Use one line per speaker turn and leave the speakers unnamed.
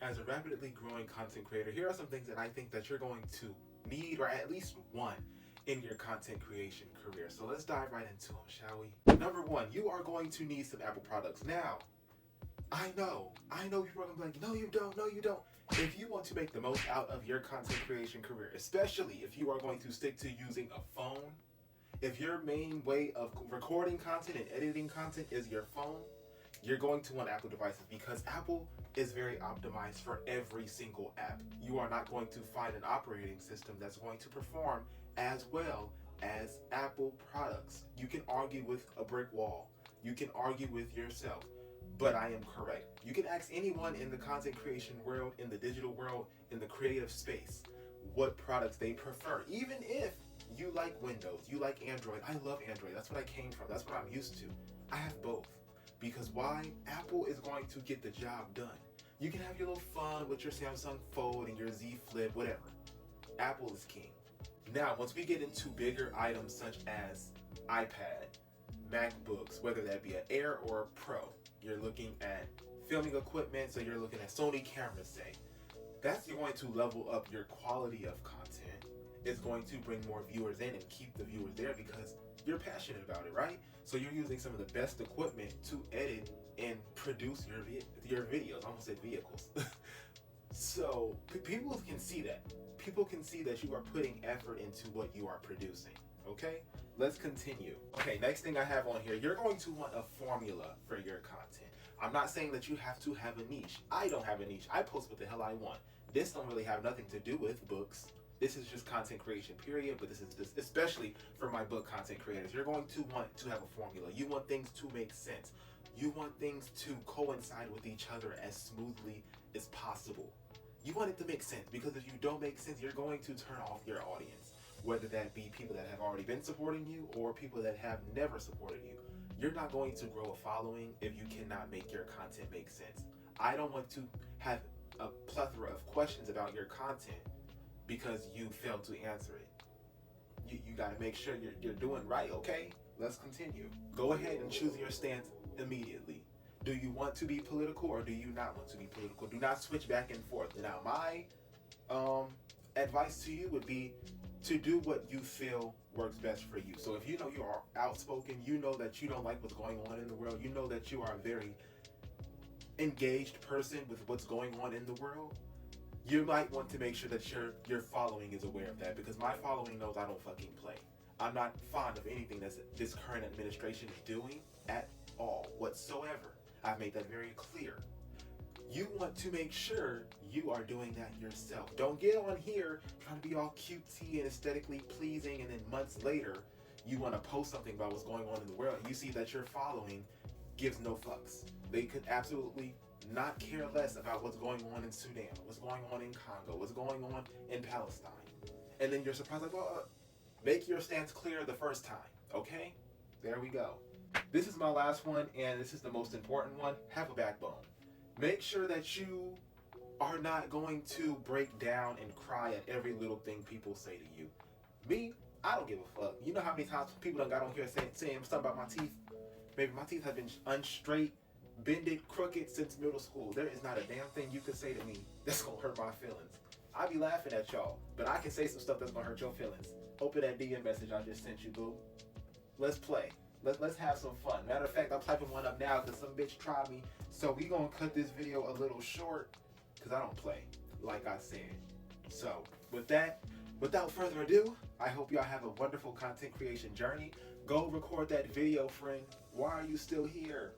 As a rapidly growing content creator, here are some things that I think that you're going to need or at least want in your content creation career. So let's dive right into them, shall we? Number one, you are going to need some Apple products. Now, I know people are gonna be like, no, you don't, no, you don't. If you want to make the most out of your content creation career, especially if you are going to stick to using a phone, if your main way of recording content and editing content is your phone, you're going to want Apple devices because Apple is very optimized for every single app. You are not going to find an operating system that's going to perform as well as Apple products. You can argue with a brick wall. You can argue with yourself, but I am correct. You can ask anyone in the content creation world, in the digital world, in the creative space, what products they prefer. Even if you like Windows, you like Android. I love Android. That's what I came from. That's what I'm used to. I have both. Because why? Apple is going to get the job done. You can have your little fun with your Samsung Fold and your Z Flip, whatever. Apple is king. Now, once we get into bigger items such as iPad, MacBooks, whether that be an Air or a Pro, you're looking at filming equipment, so you're looking at Sony cameras, say. That's going to level up your quality of content. It's going to bring more viewers in and keep the viewers there because you're passionate about it, right? So you're using some of the best equipment to edit and produce your videos. I almost said vehicles. So people can see that. People can see that you are putting effort into what you are producing. Okay, let's continue. Okay, next thing I have on here, you're going to want a formula for your content. I'm not saying that you have to have a niche. I don't have a niche. I post what the hell I want. This don't really have nothing to do with books. This is just content creation, period. But this is just especially for my book content creators. You're going to want to have a formula. You want things to make sense. You want things to coincide with each other as smoothly as possible. You want it to make sense because if you don't make sense, you're going to turn off your audience. Whether that be people that have already been supporting you or people that have never supported you. You're not going to grow a following if you cannot make your content make sense. I don't want to have a plethora of questions about your content because you failed to answer it. You got to make sure you're doing right, okay? Let's continue. Go ahead and choose your stance immediately. Do you want to be political or do you not want to be political? Do not switch back and forth. Now, my advice to you would be to do what you feel works best for you. So if you know you are outspoken, you know that you don't like what's going on in the world, you know that you are a very engaged person with what's going on in the world, you might want to make sure that your following is aware of that because my following knows I don't fucking play. I'm not fond of anything that this current administration is doing at all whatsoever. I've made that very clear. You want to make sure you are doing that yourself. Don't get on here trying to be all cutesy and aesthetically pleasing and then months later you want to post something about what's going on in the world and you see that your following gives no fucks. They could absolutely not care less about what's going on in Sudan, what's going on in Congo, what's going on in Palestine. And then you're surprised like, well, make your stance clear the first time, okay? There we go. This is my last one and this is the most important one. Have a backbone. Make sure that you are not going to break down and cry at every little thing people say to you. Me, I don't give a fuck. You know how many times people done got on here saying something about my teeth? Baby, my teeth have been unstraight, bended, crooked since middle school. There is not a damn thing you can say to me that's gonna hurt my feelings. I be laughing at y'all, but I can say some stuff that's gonna hurt your feelings. Open that DM message I just sent you, boo. Let's play. Let's have some fun. Matter of fact, I'm typing one up now because some bitch tried me. So we gonna cut this video a little short because I don't play, like I said. So with that, without further ado, I hope y'all have a wonderful content creation journey. Go record that video, friend. Why are you still here?